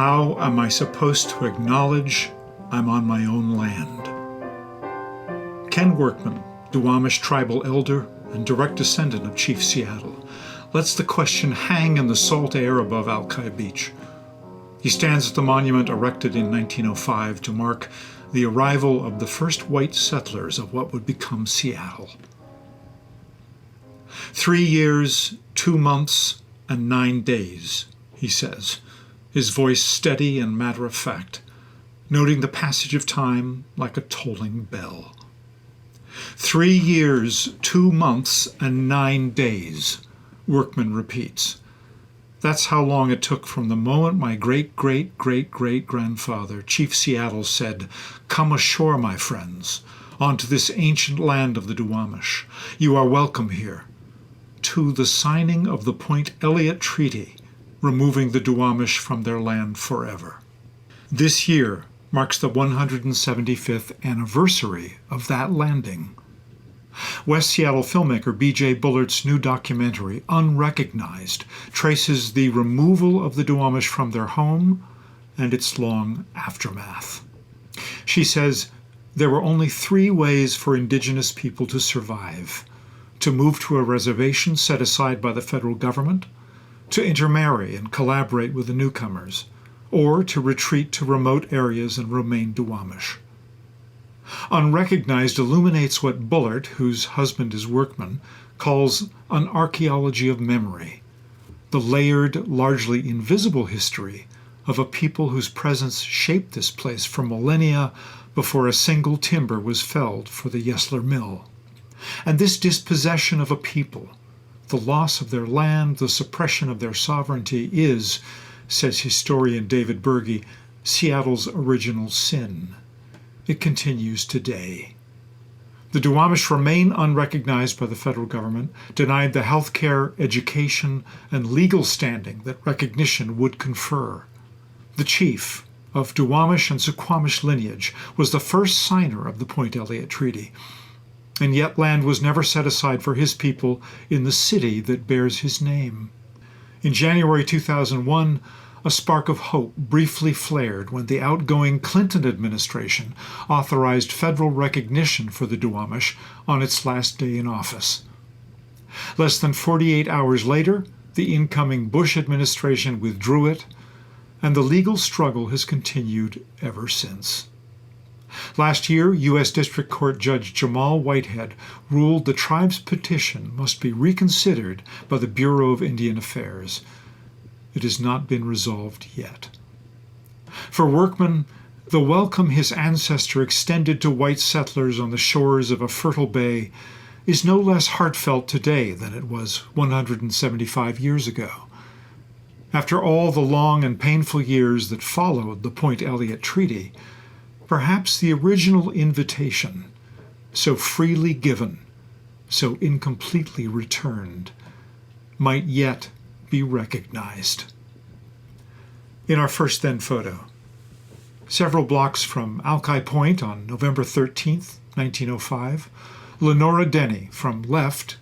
How am I supposed to acknowledge I'm on my own land? Ken Workman, Duwamish tribal elder and direct descendant of Chief Seattle, lets the question hang in the salt air above Alki Beach. He stands at the monument erected in 1905 to mark the arrival of the first white settlers of what would become Seattle. 3 years, 2 months, and 9 days, he says, his voice steady and matter-of-fact, noting the passage of time like a tolling bell. 3 years, 2 months, and 9 days, Workman repeats. That's how long it took from the moment my great-great-great-great-grandfather, Chief Seattle, said, "Come ashore, my friends, onto this ancient land of the Duwamish. You are welcome here," to the signing of the Point Elliott Treaty, removing the Duwamish from their land forever. This year marks the 175th anniversary of that landing. West Seattle filmmaker B.J. Bullert's new documentary, Unrecognized, traces the removal of the Duwamish from their home and its long aftermath. She says there were only 3 ways for indigenous people to survive: to move to a reservation set aside by the federal government, to intermarry and collaborate with the newcomers, or to retreat to remote areas and remain Duwamish. Unrecognized illuminates what Bullert, whose husband is Workman, calls an archaeology of memory, the layered, largely invisible history of a people whose presence shaped this place for millennia before a single timber was felled for the Yesler Mill. And this dispossession of a people, the loss of their land, the suppression of their sovereignty is, says historian David Berge, Seattle's original sin. It continues today. The Duwamish remain unrecognized by the federal government, denied the health care, education, and legal standing that recognition would confer. The chief, of Duwamish and Suquamish lineage, was the first signer of the Point Elliott Treaty, and yet land was never set aside for his people in the city that bears his name. In January 2001, a spark of hope briefly flared when the outgoing Clinton administration authorized federal recognition for the Duwamish on its last day in office. Less than 48 hours later, the incoming Bush administration withdrew it, and the legal struggle has continued ever since. Last year, U.S. District Court Judge Jamal Whitehead ruled the tribe's petition must be reconsidered by the Bureau of Indian Affairs. It has not been resolved yet. For Workman, the welcome his ancestor extended to white settlers on the shores of a fertile bay is no less heartfelt today than it was 175 years ago. After all the long and painful years that followed the Point Elliott Treaty, perhaps the original invitation, so freely given, so incompletely returned, might yet be recognized. In our first then photo, several blocks from Alki Point on November 13th, 1905, Lenora Denny from left,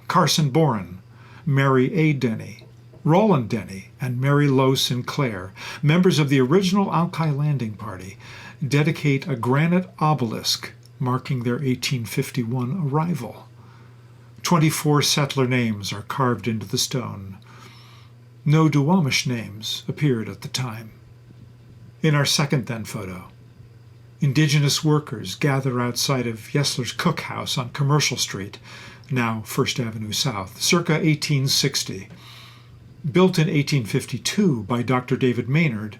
Carson Boren, Mary A. Denny, Roland Denny, and Mary Lowe Sinclair, members of the original Alki Landing Party, dedicate a granite obelisk marking their 1851 arrival. 24 settler names are carved into the stone. No Duwamish names appeared at the time. In our second then photo, indigenous workers gather outside of Yesler's Cookhouse on Commercial Street, now First Avenue South, circa 1860. Built in 1852 by Dr. David Maynard,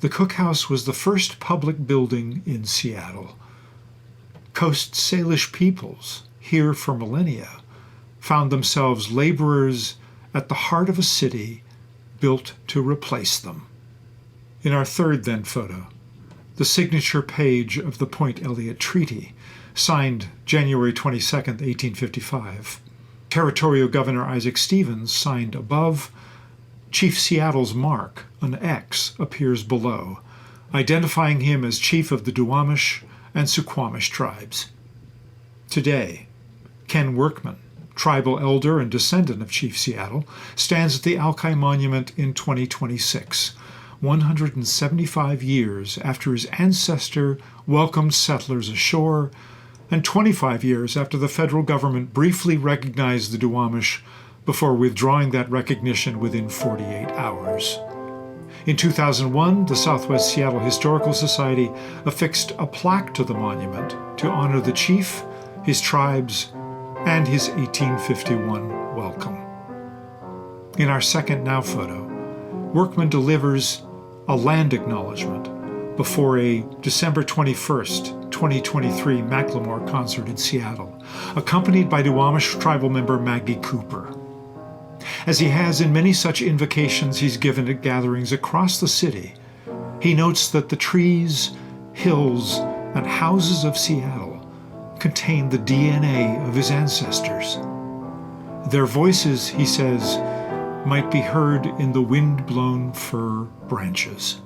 the Cookhouse was the first public building in Seattle. Coast Salish peoples, here for millennia, found themselves laborers at the heart of a city built to replace them. In our third then photo, the signature page of the Point Elliott Treaty, signed January 22, 1855. Territorial Governor Isaac Stevens signed above. Chief Seattle's mark, an X, appears below, identifying him as chief of the Duwamish and Suquamish tribes. Today, Ken Workman, tribal elder and descendant of Chief Seattle, stands at the Alki Monument in 2026, 175 years after his ancestor welcomed settlers ashore, and 25 years after the federal government briefly recognized the Duwamish before withdrawing that recognition within 48 hours. In 2001, the Southwest Seattle Historical Society affixed a plaque to the monument to honor the chief, his tribes, and his 1851 welcome. In our second Now photo, Workman delivers a land acknowledgement before a December 21st, 2023 Macklemore concert in Seattle, accompanied by Duwamish tribal member Maggie Cooper. As he has in many such invocations he's given at gatherings across the city, he notes that the trees, hills, and houses of Seattle contain the DNA of his ancestors. Their voices, he says, might be heard in the wind-blown fir branches.